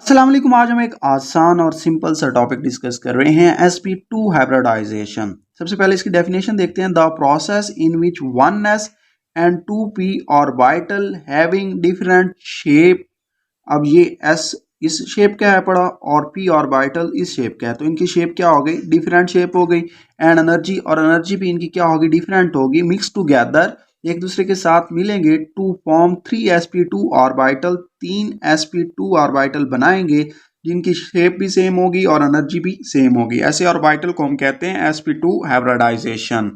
अस्सलाम वालेकुम। आज हम एक आसान और सिंपल सा टॉपिक डिस्कस कर रहे हैं sp2 हाइब्रिडाइजेशन। सबसे पहले इसकी डेफिनेशन देखते हैं। The process in which 1s and 2p orbital having different shape. अब ये s इस शेप का है पड़ा और p ऑर्बिटल इस शेप का है, तो इनकी शेप क्या हो गई? डिफरेंट शेप हो गई। एंड एनर्जी और एनर्जी भी इनकी क्या होगी? डिफरेंट होगी। मिक्स टूगेदर एक दूसरे के साथ मिलेंगे to form 3sp2 orbital. 3sp2 orbital बनाएंगे जिनकी शेप भी सेम होगी और एनर्जी भी सेम होगी। ऐसे ऑर्बिटल को हम कहते हैं sp2 हाइब्रिडाइजेशन।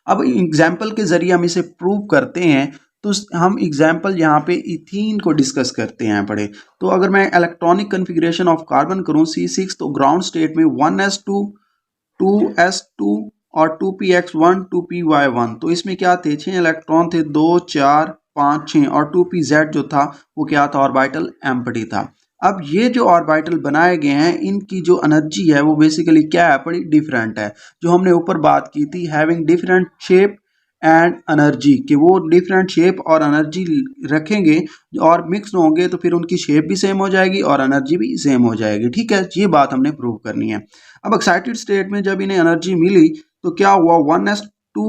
अब एग्जाम्पल के जरिए हम इसे प्रूव करते हैं। तो हम एग्जाम्पल यहाँ पे इथीन को डिस्कस करते हैं पढ़े। तो अगर मैं इलेक्ट्रॉनिक कन्फिग्रेशन ऑफ कार्बन करूँ C6, तो ग्राउंड स्टेट में 1s2 2s2 और 2px1 2py1। तो इसमें क्या थे? 6 इलेक्ट्रॉन थे, 2 4 5 6, और 2pz जो था वो क्या था? ऑर्बिटल एम्प्टी था। अब ये जो ऑर्बिटल बनाए गए हैं इनकी जो एनर्जी है वो बेसिकली क्या है? बड़ी डिफरेंट है। जो हमने ऊपर बात की थी having different shape and energy, कि वो डिफरेंट शेप और एनर्जी रखेंगे और मिक्स होंगे तो फिर उनकी शेप भी सेम हो जाएगी और एनर्जी भी सेम हो जाएगी। ठीक है, ये बात हमने प्रूव करनी है। अब एक्साइटेड स्टेट में जब इन्हें एनर्जी मिली तो क्या हुआ? 1s2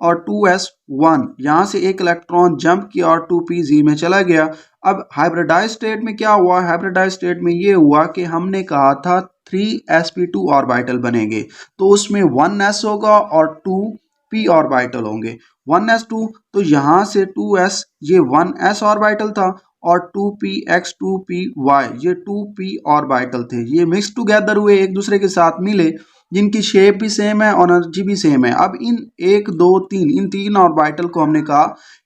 और 2s1, यहाँ से एक इलेक्ट्रॉन जंप किया और 2pz में चला गया। अब हाइब्रिडाइज स्टेट में क्या हुआ? हाइब्रिडाइज स्टेट में ये हुआ कि हमने कहा था 3sp2 ऑर्बिटल बनेंगे, तो उसमें 1s होगा और 2p ऑर्बिटल होंगे। 1s2 तो यहाँ से 2s, ये 1s ऑर्बिटल था, और 2px 2py ये 2p ऑर्बिटल थे। ये मिक्स टुगेदर हुए, एक दूसरे के साथ मिले, जिनकी शेप भी सेम है और एनर्जी भी सेम है। अब इन 1 2 3 इन तीन ऑर्बिटल को हमने कहा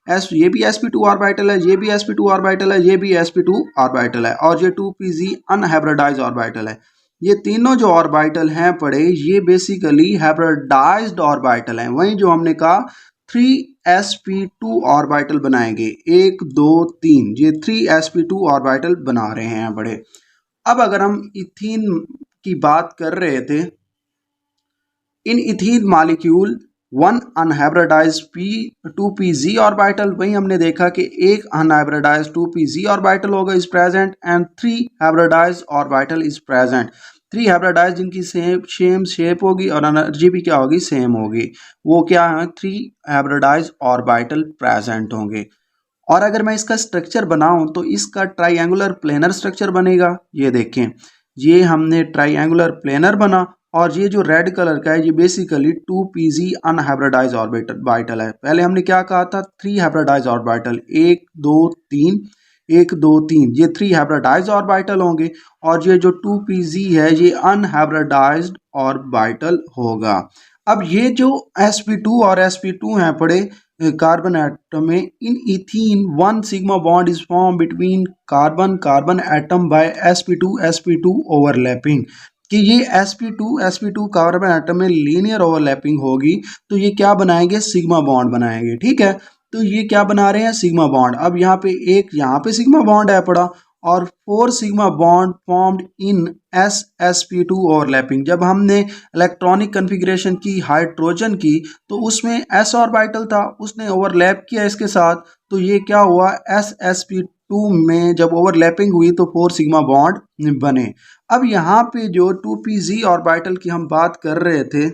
ये भी sp2 ऑर्बिटल है, ये भी sp2 ऑर्बिटल है, ये भी sp2 ऑर्बिटल है, और ये 2pz अनहाइब्रिडाइज्ड ऑर्बिटल है। ये तीनों जो ऑर्बिटल हैं पड़े, ये बेसिकली हाइब्रिडाइज्ड ऑर्बिटल हैं। वहीं जो हमने कहा 3sp2 ऑर्बिटल बनाएंगे, 1 2 3, ये 3sp2 ऑर्बिटल बना रहे हैं बड़े। अब अगर हम इथीन की बात कर रहे थे, in ethene molecule 1 unhybridise p2pz orbital, वहीं हमने देखा कि एक अनहाइब्रिडाइज 2pz ऑर्बिटल होगा is present and 3 hybridise orbital is present. 3 hybridise जिनकी सेम शेप होगी और एनर्जी भी क्या होगी? सेम होगी। वो क्या है? 3 हाइब्रिडाइज ऑर्बिटल प्रेजेंट होंगे। और अगर मैं इसका स्ट्रक्चर बनाऊं तो इसका ट्राइंगुलर प्लेनर स्ट्रक्चर बनेगा। ये देखें, ये हमने ट्राइंगुलर प्लेनर बना, और ये जो रेड कलर का है ये बेसिकली 2pz अनहाइब्रिडाइज ऑर्बिटल है। पहले हमने क्या कहा था? 3 हाइब्रिडाइज ऑर्बिटल, 1 2 3, 1 2 3, ये 3 हाइब्रिडाइज ऑर्बिटल होंगे, और ये जो 2pz है ये अनहाइब्रिडाइज्ड ऑर्बिटल होगा। अब ये जो sp2 और sp2 हैं पड़े कार्बन एटम में, in ethene 1 sigma bond is form between carbon carbon atom by sp2 overlapping, कि ये sp2 कार्बन एटम में लीनियर ओवरलैपिंग होगी तो ये क्या बनाएंगे? सिग्मा बॉन्ड बनाएंगे। ठीक है, तो ये क्या बना रहे हैं? Sigma bond. अब यहाँ पे सिग्मा बॉन्ड है पड़ा, और 4 sigma bond formed in sp2 overlapping. जब हमने इलेक्ट्रॉनिक कन्फिग्रेशन की हाइड्रोजन की तो उसमें s ऑर्बिटल था, उसने ओवरलैप किया इसके साथ, तो ये क्या हुआ? sp2 में जब ओवरलैपिंग हुई तो 4 सिग्मा बॉन्ड बने। अब यहाँ पे जो 2pz ऑर्बिटल की हम बात कर रहे थे,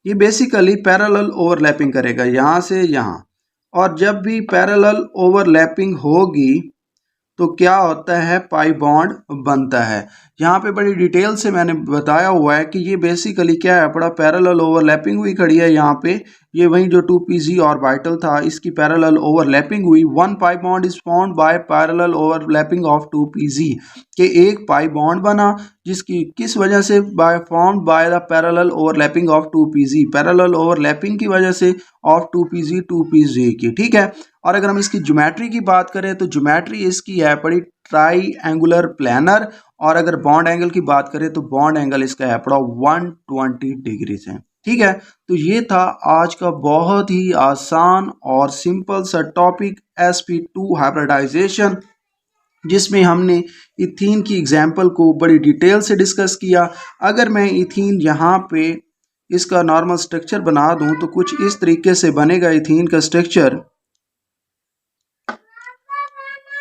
ये बेसिकली पैरेलल ओवरलैपिंग करेगा यहाँ से यहाँ, और जब भी पैरेलल ओवरलैपिंग होगी तो क्या होता है? पाई बॉन्ड बनता है। यहाँ पे बड़ी डिटेल से मैंने बताया हुआ है कि ये बेसिकली क्या है? बड़ा पैरेलल ओवरलैपिंग हुई खड़ी है यहाँ पे। ये वहीं जो 2pz ऑर्बिटल था इसकी पैरेलल ओवरलैपिंग हुई। 1 pi bond is formed by parallel overlapping of 2pz, के एक पाई बॉन्ड बना, जिसकी किस वजह से? By formed by the parallel overlapping of 2pz, parallel overlapping की वजह से ऑफ 2pz की। ठीक है, और अगर हम इसकी ज्योमेट्री की बात करें तो ज्योमेट्री इसकी है पड़ी ट्राई प्लानर, और अगर बॉन्ड एंगल की बात करें तो बॉन्ड एंगल इसका है पड़ा 120 डिग्री से। ठीक है, तो ये था आज का बहुत ही आसान और सिंपल सा टॉपिक sp2 हाइब्रिडाइजेशन, जिसमें हमने इथीन की एग्जाम्पल को बड़ी डिटेल से डिस्कस किया। अगर मैं इथीन यहाँ पे इसका नॉर्मल स्ट्रक्चर बना दूं तो कुछ इस तरीके से बनेगा इथीन का स्ट्रक्चर।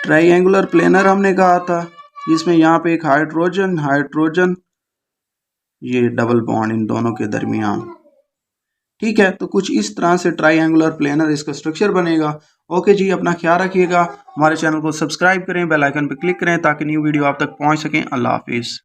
ट्राइंगुलर प्लेनर हमने कहा था, जिसमें यहाँ पे एक हाइड्रोजन ये डबल बॉन्ड इन दोनों के दरमियान। ठीक है, तो कुछ इस तरह से ट्राइंगुलर प्लेनर इसका स्ट्रक्चर बनेगा। ओके जी, अपना ख्याल रखिएगा, हमारे चैनल को सब्सक्राइब करें, बेल आइकन पर क्लिक करें ताकि न्यू वीडियो आप तक पहुंच सकें। अल्लाह हाफिज़।